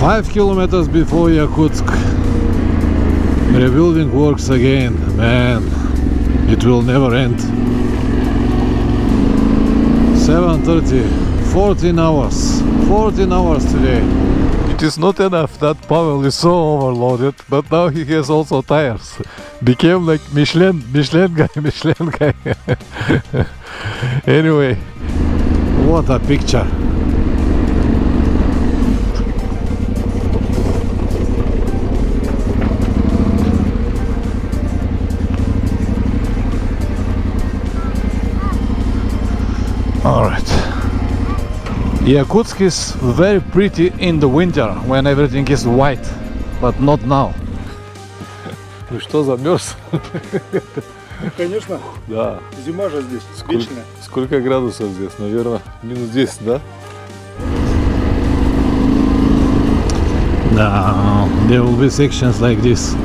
5 kilometers before Yakutsk. Rebuilding works again, man. It will never end. 7:30, 14 hours. 14 hours today. It is not enough that Pavel is so overloaded, but now he has also tires. Became like Michelin guy. Anyway, what a picture. Alright. Yakutsk is very pretty in the winter when everything is white, but not now. Ну что, замерз? Конечно. Да. Зима же здесь, вечная. Сколько градусов здесь? Наверное, минус 10, да? Да, there will be sections like this.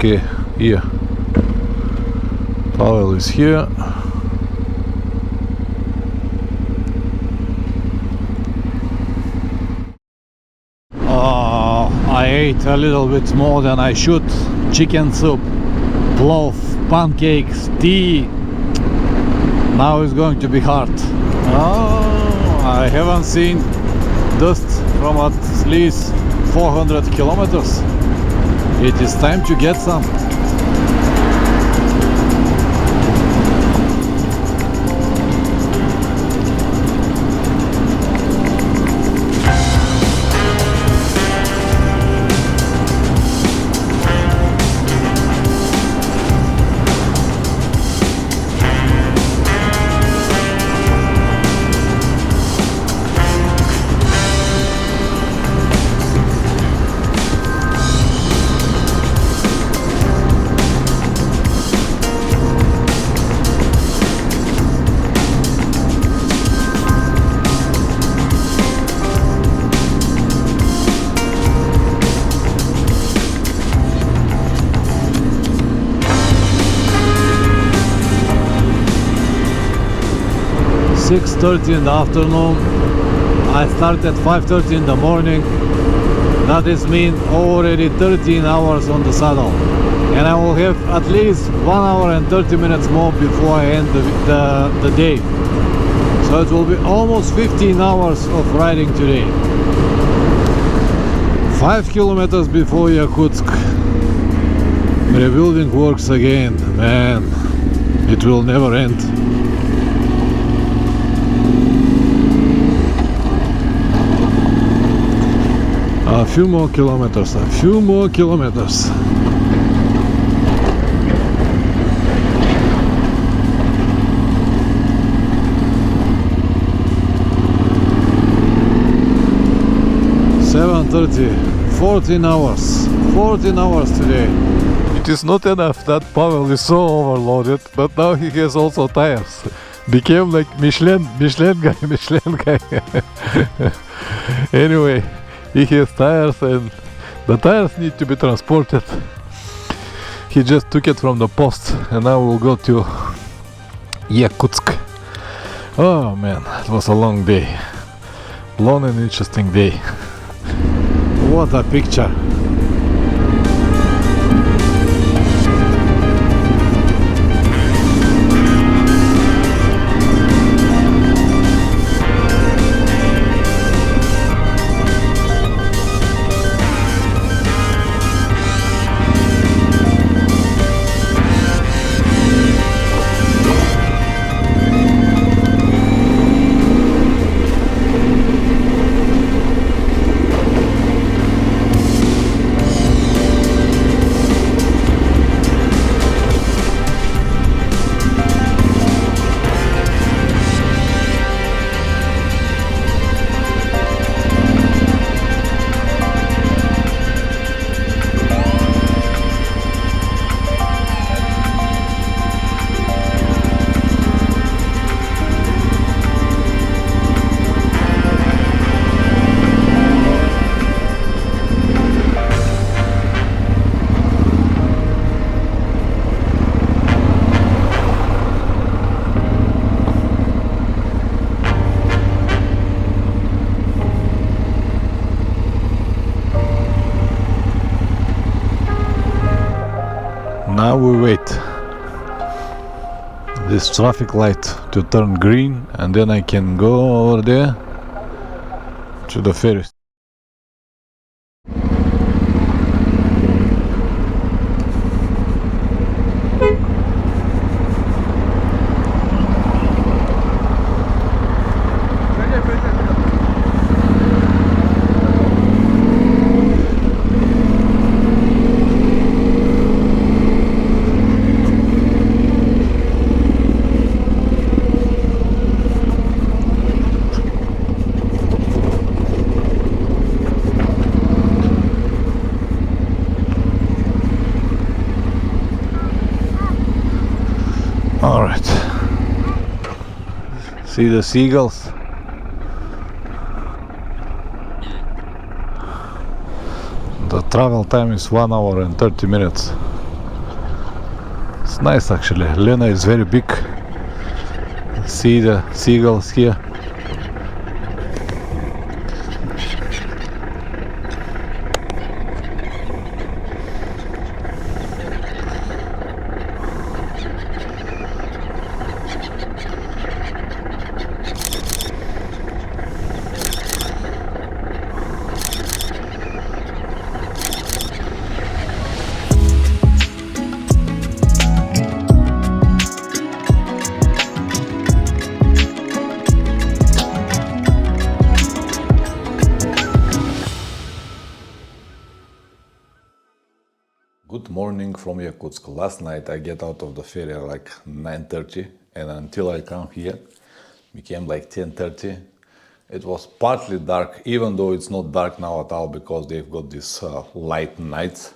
Okay, here. Pavel is here. I ate a little bit more than I should. Chicken soup, plov, pancakes, tea. Now it's going to be hard. I haven't seen dust from at least 400 kilometers. It is time to get some. .30 in the afternoon. I start at 5:30 in the morning. That is mean already 13 hours on the saddle, and I will have at least 1 hour and 30 minutes more before I end the day. So it will be almost 15 hours of riding today. 5 kilometers before Yakutsk. Rebuilding works again, man. It will never end. A few more kilometers. 7:30, 14 hours. 14 hours today. It is not enough that Pavel is so overloaded, but now he has also tires. Became like Michelin guy. Anyway, he has tires and the tires need to be transported. He just took it from the post and now we'll go to Yakutsk. Oh man, it was a long day. Long and interesting day. What a picture. we wait this traffic light to turn green, and then I can go over there to the ferry. Alright, see the seagulls? The travel time is 1 hour and 30 minutes. It's nice actually. Lena is very big. See the seagulls here? Good morning from Yakutsk. Last night I get out of the ferry at like 9:30, and until I come here became like 10:30. It was partly dark, even though it's not dark now at all because they've got these light nights.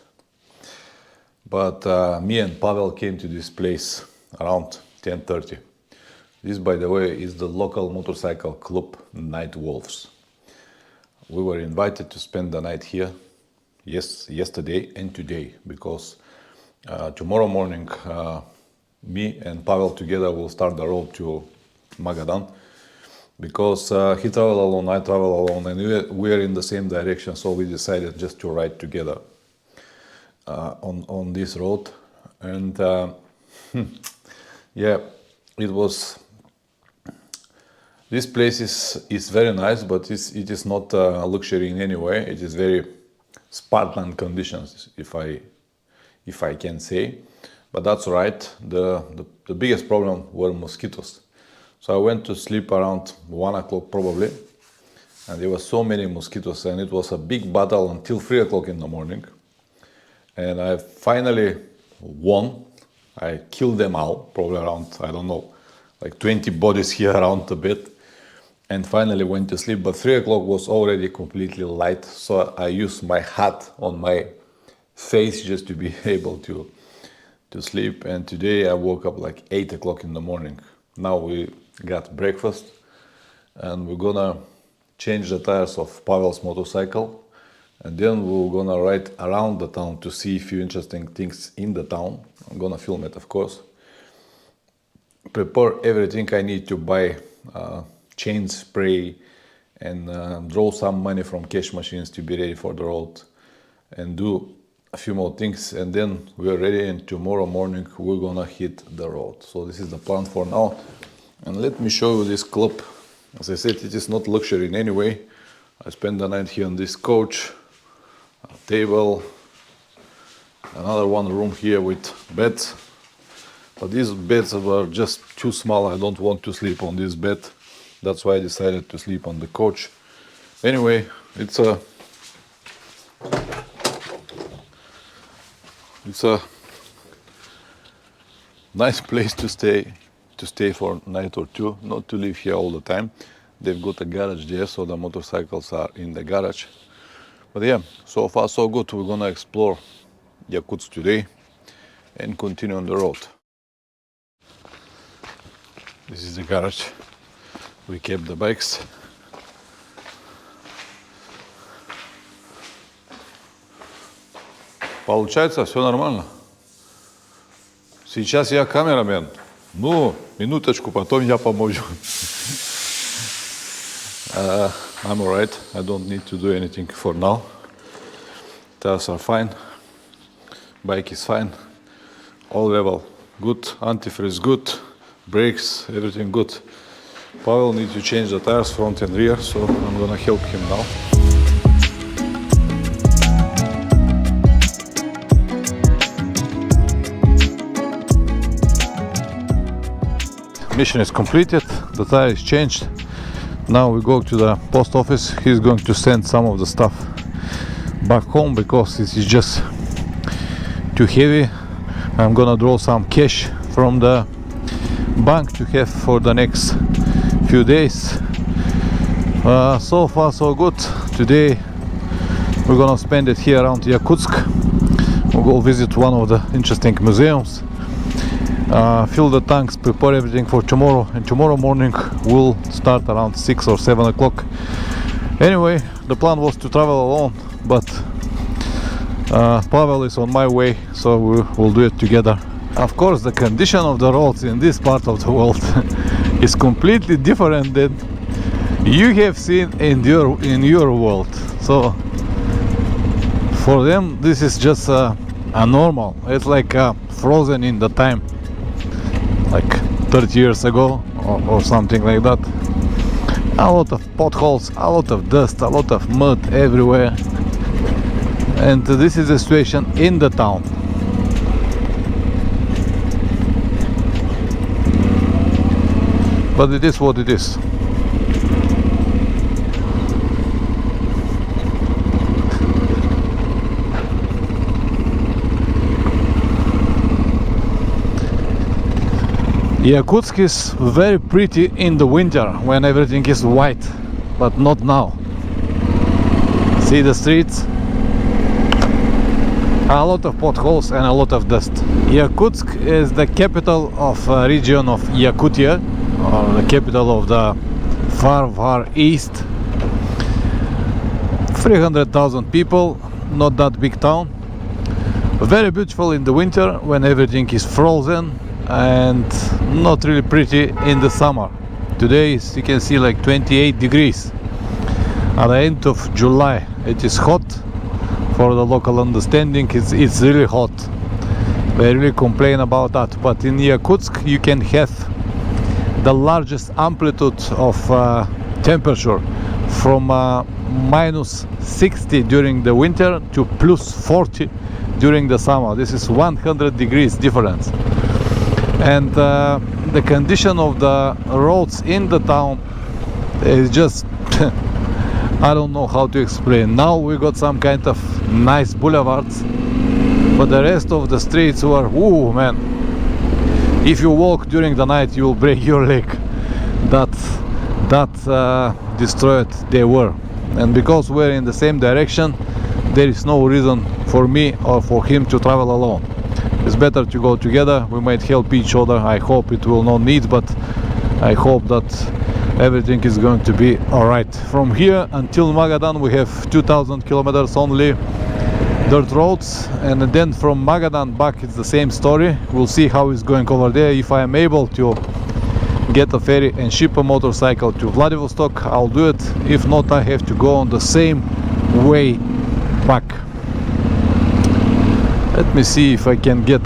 But me and Pavel came to this place around 10:30. This, by the way, is the local motorcycle club Night Wolves. We were invited to spend the night here. Yes, yesterday and today, because tomorrow morning me and Pavel together will start the road to Magadan, because he traveled alone, I travel alone, and we are in the same direction, so we decided just to ride together on this road. And yeah, it was, this place is very nice, but it is not a luxury in any way. It is very Spartan conditions, if I can say, but that's right. The biggest problem were mosquitoes. So I went to sleep around 1 o'clock probably, and there were so many mosquitoes, and it was a big battle until 3 o'clock in the morning. And I finally won. I killed them all, probably around, I don't know, like 20 bodies here around the bed. And finally went to sleep, but 3 o'clock was already completely light, so I used my hat on my face just to be able to sleep. And today I woke up like 8 o'clock in the morning. Now we got breakfast, and we're gonna change the tires of Pavel's motorcycle, and then we're gonna ride around the town to see a few interesting things in the town. I'm gonna film it, of course. Prepare everything I need to buy, chain spray, and draw some money from cash machines to be ready for the road, and do a few more things, and then we're ready, and tomorrow morning we're gonna hit the road. So this is the plan for now. And let me show you this club. As I said, it is not luxury in any way. I spent the night here on this couch, a table, another one room here with beds, but these beds were just too small. I don't want to sleep on this bed. That's why I decided to sleep on the couch. Anyway, it's a nice place to stay for a night or two, not to live here all the time. They've got a garage there, so the motorcycles are in the garage. But yeah, so far so good. We're gonna explore Yakutsk today and continue on the road. This is the garage. We kept the bikes. Получается, все нормально. Сейчас я камерамен. Ну, минуточку, потом я помогу. I'm alright. I don't need to do anything for now. Tires are fine. Bike is fine. all level. Good, antifreeze good, brakes, everything good. Pavel needs to change the tires front and rear, so I'm gonna help him now. Mission is completed, the tire is changed. Now we go to the post office. He's going to send some of the stuff back home because this is just too heavy. I'm gonna draw some cash from the bank to have for the next few days. So far so good. Today we're gonna spend it here around Yakutsk. We'll go visit one of the interesting museums, fill the tanks, prepare everything for tomorrow, and tomorrow morning we'll start around 6 or 7 o'clock. Anyway, the plan was to travel alone, but Pavel is on my way, so we'll do it together. Of course, the condition of the roads in this part of the world is completely different than you have seen in your world. So for them this is just a normal. It's like frozen in the time like 30 years ago or something like that. A lot of potholes, a lot of dust, a lot of mud everywhere. And this is the situation in the town. But it is what it is. Yakutsk is very pretty in the winter when everything is white, but not now. See the streets? A lot of potholes and a lot of dust. Yakutsk is the capital of region of Yakutia, or the capital of the far east. 300,000 people, not that big town. Very beautiful in the winter when everything is frozen, and not really pretty in the summer. Today is, you can see, like 28 degrees. At the end of July it is hot. For the local understanding, it's really hot. They really complain about that. But in Yakutsk you can have the largest amplitude of temperature from minus 60 during the winter to plus 40 during the summer. This is 100 degrees difference. And the condition of the roads in the town is just I don't know how to explain. Now we got some kind of nice boulevards, but the rest of the streets were, ooh man, if you walk during the night you will break your leg. That destroyed they were. And because we're in the same direction, there is no reason for me or for him to travel alone. It's better to go together. We might help each other. I hope it will not need, but I hope that everything is going to be alright. From here until Magadan we have 2000 kilometers only dirt roads, and then from Magadan back it's the same story. We'll see how it's going over there. If I am able to get a ferry and ship a motorcycle to Vladivostok, I'll do it. If not, I have to go on the same way back. Let me see if I can get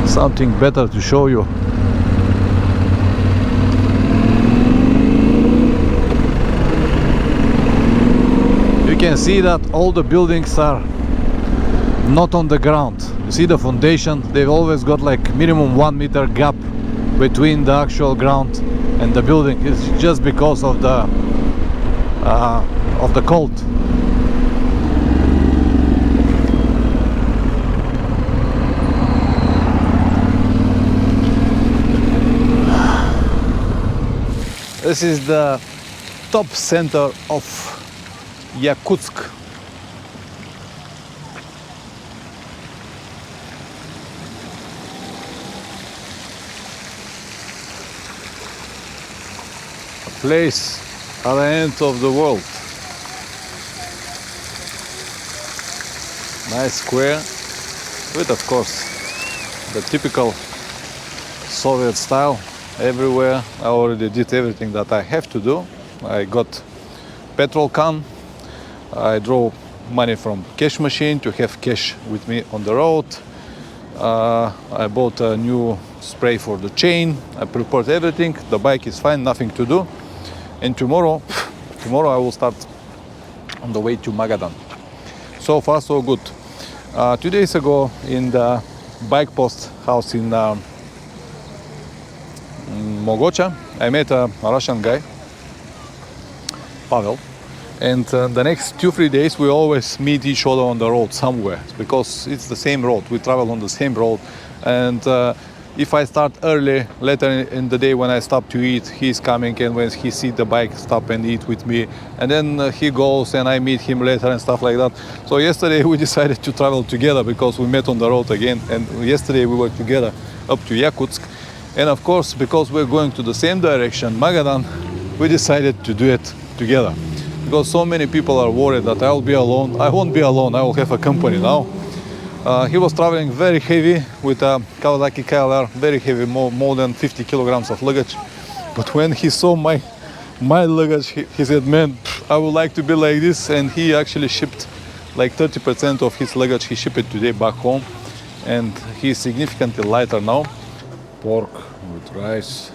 something better to show you. You can see that all the buildings are not on the ground. You see the foundation? They've always got like minimum 1 meter gap between the actual ground and the building. It's just because of the cold. This is the top center of Yakutsk. A place at the end of the world. Nice square with, of course, the typical Soviet style. Everywhere I already did everything that I have to do. I got petrol can, I draw money from cash machine to have cash with me on the road. I bought a new spray for the chain. I prepared everything. The bike is fine, nothing to do. And tomorrow I will start on the way to Magadan. So far, so good. 2 days ago, in the bike post house in Mogocha, I met a Russian guy, Pavel. And the next 2-3 days we always meet each other on the road somewhere, because it's the same road. We travel on the same road. And if I start early, later in the day when I stop to eat, he's coming, and when he sees the bike, stop and eat with me. And then he goes and I meet him later and stuff like that. So yesterday we decided to travel together because we met on the road again. And yesterday we were together up to Yakutsk. And of course, because we're going to the same direction, Magadan, we decided to do it together. Because so many people are worried that I'll be alone. I won't be alone, I will have a company now. He was traveling very heavy with a Kawasaki KLR, very heavy, more than 50 kilograms of luggage. But when he saw my luggage, he said, man, I would like to be like this. And he actually shipped like 30% of his luggage. He shipped it today back home. And he's significantly lighter now. Pork with rice,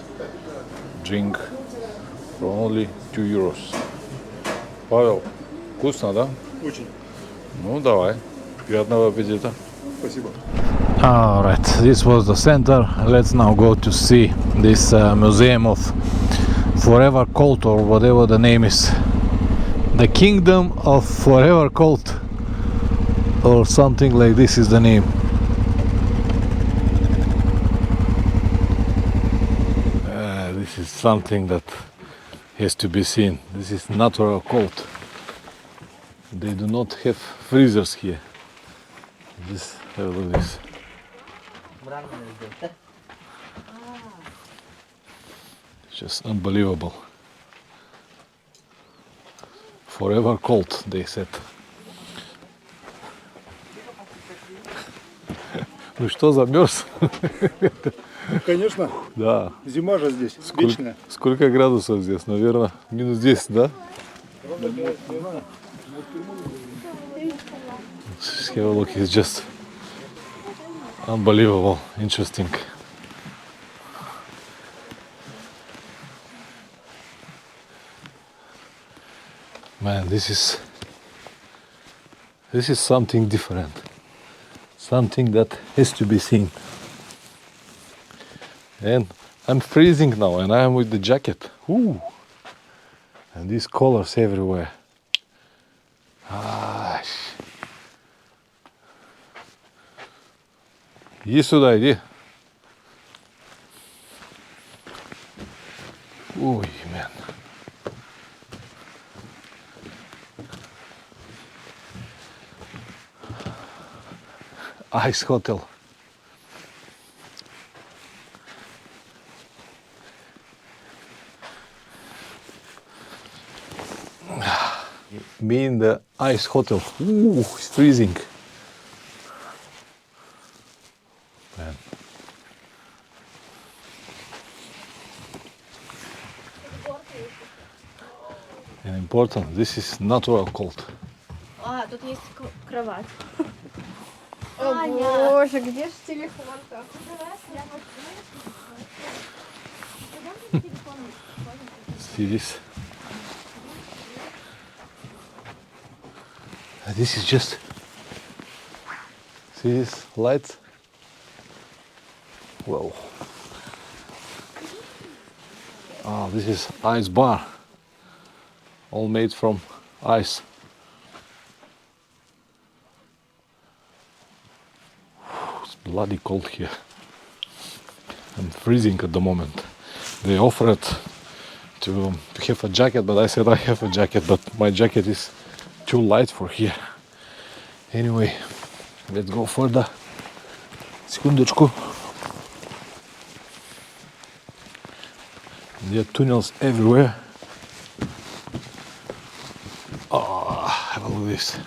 drink for only 2 euros. Павел, вкусно, да? Очень. Ну, давай. Приятного аппетита. Спасибо. Alright, this was the center. Let's now go to see this museum of Forever Colt, or whatever the name is. The Kingdom of Forever Colt, or something like this is the name. This is something that has to be seen. This is natural colt. They do not have freezers here. Just have a look at this. It's just unbelievable. Forever colt, they said. Ну что, замерз? Конечно. Да. Зима же здесь, вечная. Сколько градусов здесь? Наверное, минус 10, да? Just have a look, it's just unbelievable, interesting. Man, this is something different. Something that has to be seen. And I'm freezing now, and I am with the jacket. Ooh. And these colors everywhere. Иди сюда, иди. Ой, man. Ice Hotel. Me in the Ice Hotel. Ooh, it's freezing. Man. And important, this is natural cold. А, тут есть кровать. О боже, где же телефон-то? See this? This is just, see this lights? Whoa. Oh, this is ice bar. All made from ice. It's bloody cold here. I'm freezing at the moment. They offered to have a jacket, but I said I have a jacket, but my jacket is too light for here. Anyway, let's go further. Секундочку. There are tunnels everywhere. Oh, have a look at this.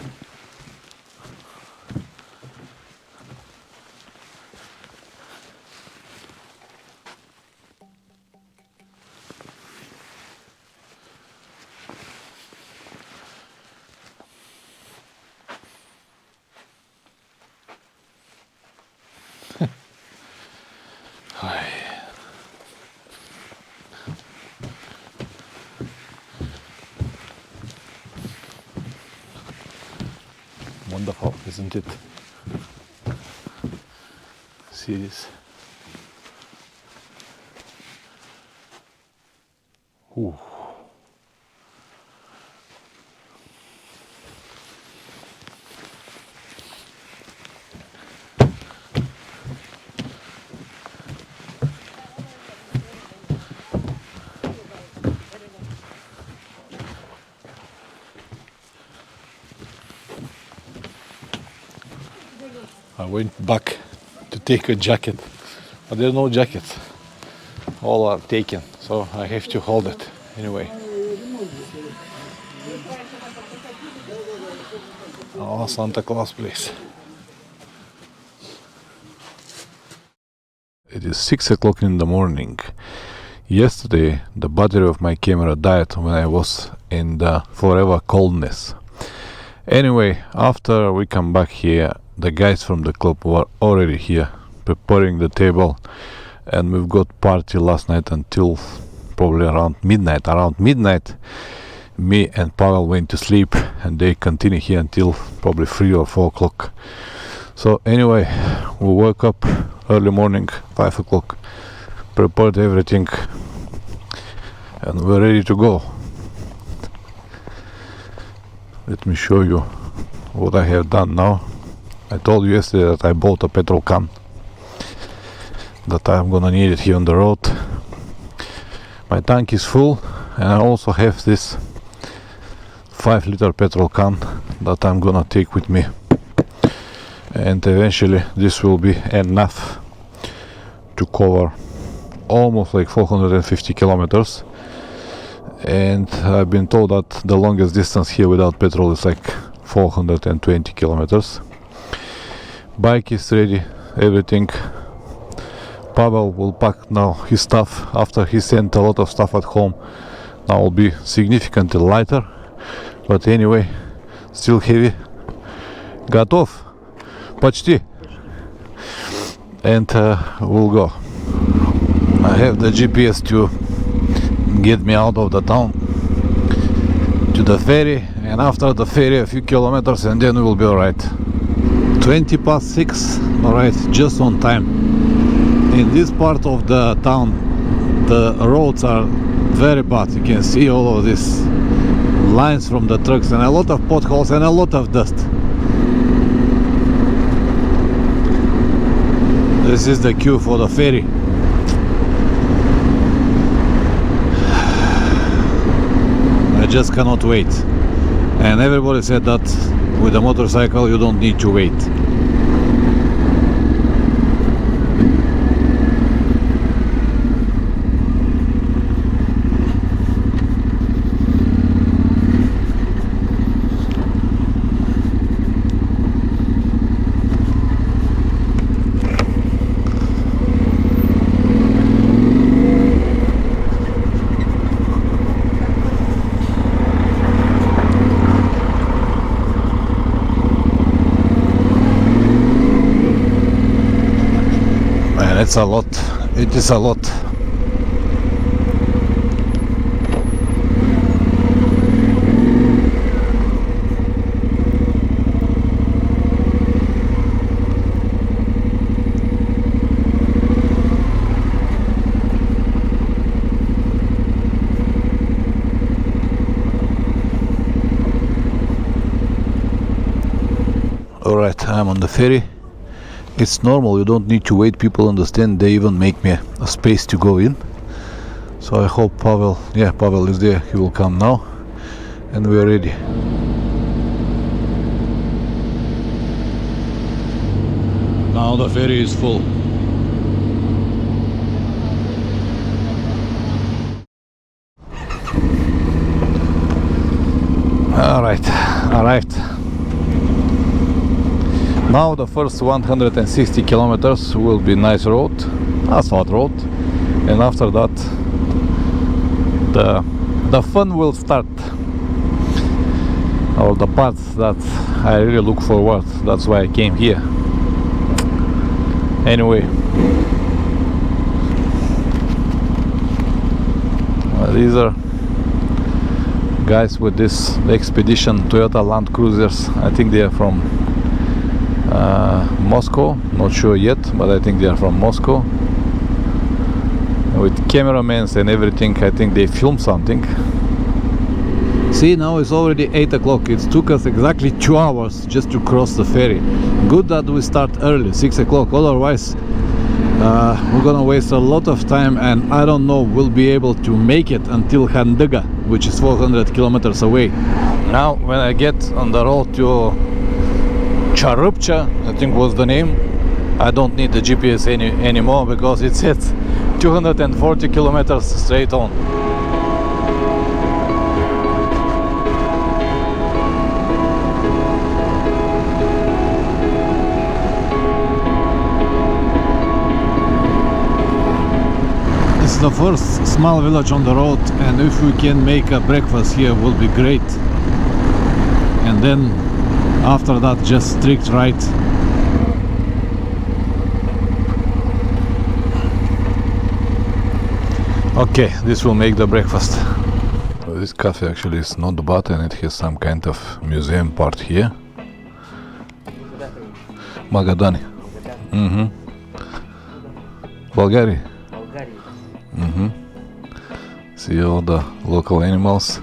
Wonderful, isn't it? See this? Ooh. I went back to take a jacket, but there are no jackets. All are taken, so I have to hold it anyway. Oh, Santa Claus place. It is 6 o'clock in the morning. Yesterday, the battery of my camera died when I was in the forever coldness. Anyway, after we come back here, the guys from the club were already here preparing the table, and we've got party last night until probably around midnight. Around midnight, me and Pavel went to sleep, and they continue here until probably 3 or 4 o'clock. So anyway, we woke up early morning, 5 o'clock, prepared everything, and we're ready to go. Let me show you what I have done now. I told you yesterday that I bought a petrol can, that I'm gonna need it here on the road. My tank is full, and I also have this 5-liter petrol can that I'm gonna take with me, and eventually this will be enough to cover almost like 450 kilometers. And I've been told that the longest distance here without petrol is like 420 kilometers. Bike is ready, everything. Pavel will pack now his stuff after he sent a lot of stuff at home. Now will be significantly lighter, but anyway, still heavy. Готов? Почти. And we'll go. I have the GPS to get me out of the town to the ferry, and after the ferry a few kilometers, and then we will be alright. 20 past 6, alright, just on time. In this part of the town the roads are very bad. You can see all of these lines from the trucks and a lot of potholes and a lot of dust. This is the queue for the ferry. I just cannot wait. And everybody said that with a motorcycle you don't need to wait. It's a lot. It is a lot. Alright, I'm on the ferry. It's normal, you don't need to wait, people understand, they even make me a space to go in. So I hope Pavel is there, he will come now, and we are ready. Now the ferry is full. Alright, arrived. Now the first 160 kilometers will be nice road, asphalt road, and after that the fun will start, or the parts that I really look forward. That's why I came here. Anyway, these are guys with this expedition Toyota Land Cruisers. I think they are from Moscow, not sure yet, but I think they are from Moscow. With cameramans and everything, I think they film something. See, now it's already 8 o'clock. It took us exactly 2 hours just to cross the ferry. Good that we start early, 6 o'clock, otherwise we're gonna waste a lot of time, and I don't know we'll be able to make it until Handyga, which is 400 kilometers away. Now when I get on the road to Charupcha, I think was the name, I don't need the GPS anymore, because it says 240 kilometers straight on. This is the first small village on the road, and if we can make a breakfast here will be great. And then after that just strict right. Okay, this will make the breakfast. So this cafe actually is not bad, and it has some kind of museum part here. Magadan. Bulgaria. See all the local animals.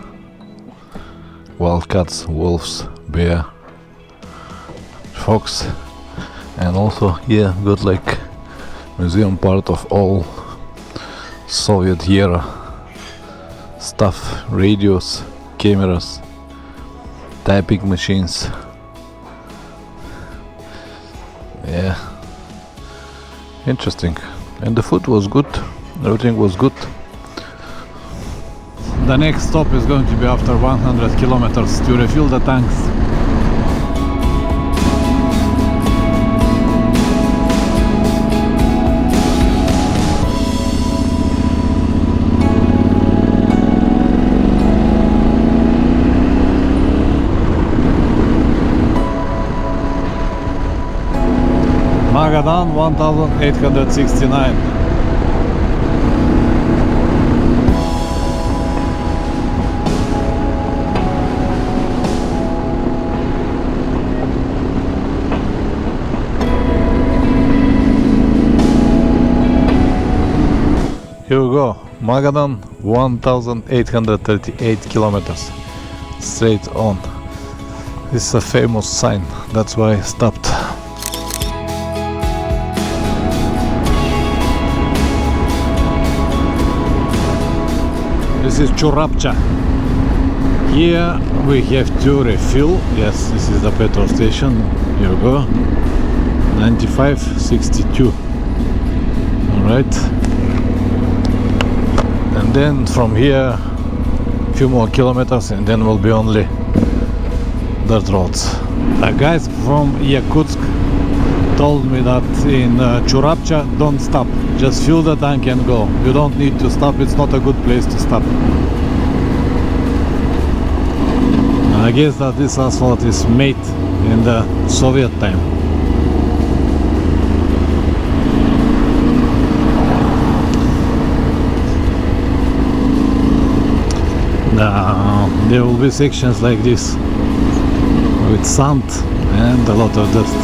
Wild cats, wolves, bear, fox, and also here got like museum part of all Soviet era stuff, radios, cameras, typing machines. Yeah, interesting. And the food was good, everything was good. The next stop is going to be after 100 kilometers to refill the tanks. Magadan 1869. Here we go, Magadan 1838 kilometers straight on. This is a famous sign, that's why I stopped. This is Churapcha. Here we have to refill. Yes, this is the petrol station. Here we go. 95.62. Alright. And then from here a few more kilometers, and then will be only dirt roads. The guys from Yakutsk told me that in Churapcha don't stop, just fill the tank and go. You don't need to stop, it's not a good place to stop. I guess that this asphalt is made in the Soviet time. Now there will be sections like this with sand and a lot of dust.